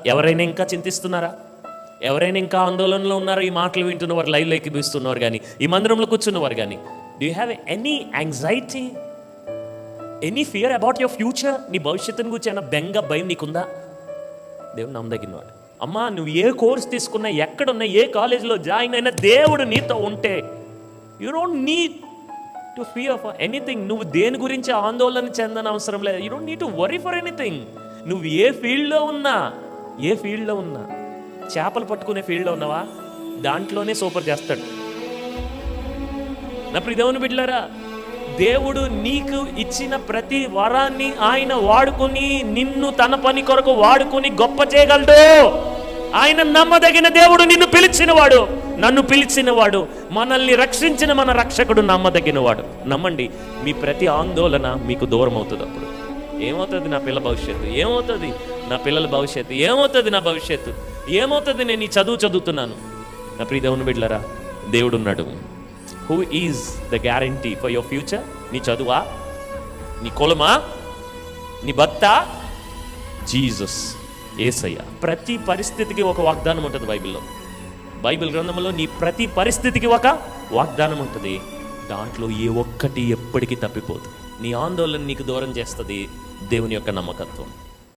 ఎవరైనా ఇంకా చింతిస్తున్నారా? ఎవరైనా ఇంకా ఆందోళనలో ఉన్నారా? ఈ మాటలు వింటున్నవారు, లైవ్లో ఎక్కిపిస్తున్నవారు కానీ, ఈ మందిరంలో కూర్చున్నవారు కానీ, do you have any anxiety, any fear about your future? నీ భవిష్యత్తుని గురించి ఏమైనా బెంగ, భయం నీకుందా? దేవుడు నమ్మదగినవాడు. అమ్మా, నువ్వు ఏ కోర్స్ తీసుకున్నా, ఎక్కడున్నా, ఏ కాలేజీలో జాయిన్ అయినా, దేవుడు నీతో ఉంటే you don't need to fear for anything. నువ్వు దేని గురించి ఆందోళన చెందని అవసరం లేదు. You don't need to worry for anything. నువ్వు ఏ ఫీల్డ్లో ఉన్నా, చేపలు పట్టుకునే ఫీల్డ్లో ఉన్నావా, దాంట్లోనే సూపర్ చేస్తాడు. నా ప్రియ దేవుని బిడ్డలారా, దేవుడు నీకు ఇచ్చిన ప్రతి వరాన్ని ఆయన వాడుకొని, నిన్ను తన పని కొరకు వాడుకొని గొప్ప చేయగలడు. ఆయన నమ్మదగిన దేవుడు. నిన్ను పిలిచినవాడు, నన్ను పిలిచినవాడు, మనల్ని రక్షించిన మన రక్షకుడు నమ్మదగినవాడు. నమ్మండి, మీ ప్రతి ఆందోళన మీకు దూరం అవుతుంది. అప్పుడు ఏమవుతుంది నా పిల్ల భవిష్యత్తు, ఏమవుతుంది నా పిల్లల భవిష్యత్తు, ఏమవుతుంది నా భవిష్యత్తు, ఏమవుతుంది నేను ఈ చదువు చదువుతున్నాను. నా ప్రియ దేవుని బిడ్డలారా, దేవుడు ఉన్నాడు. Who is the guarantee for your future? నీ చదువా, నీ కులమా, నీ భర్త? జీసస్, యేసయ్య. ప్రతి పరిస్థితికి ఒక వాగ్దానం ఉంటుంది బైబిల్ గ్రంథంలో. నీ ప్రతి పరిస్థితికి ఒక వాగ్దానం ఉంటుంది. దాంట్లో ఏ ఒక్కటి ఎప్పటికీ తప్పిపోదు. నీ ఆందోళన నీకు దూరం చేస్తుంది దేవుని యొక్క నమ్మకత్వం.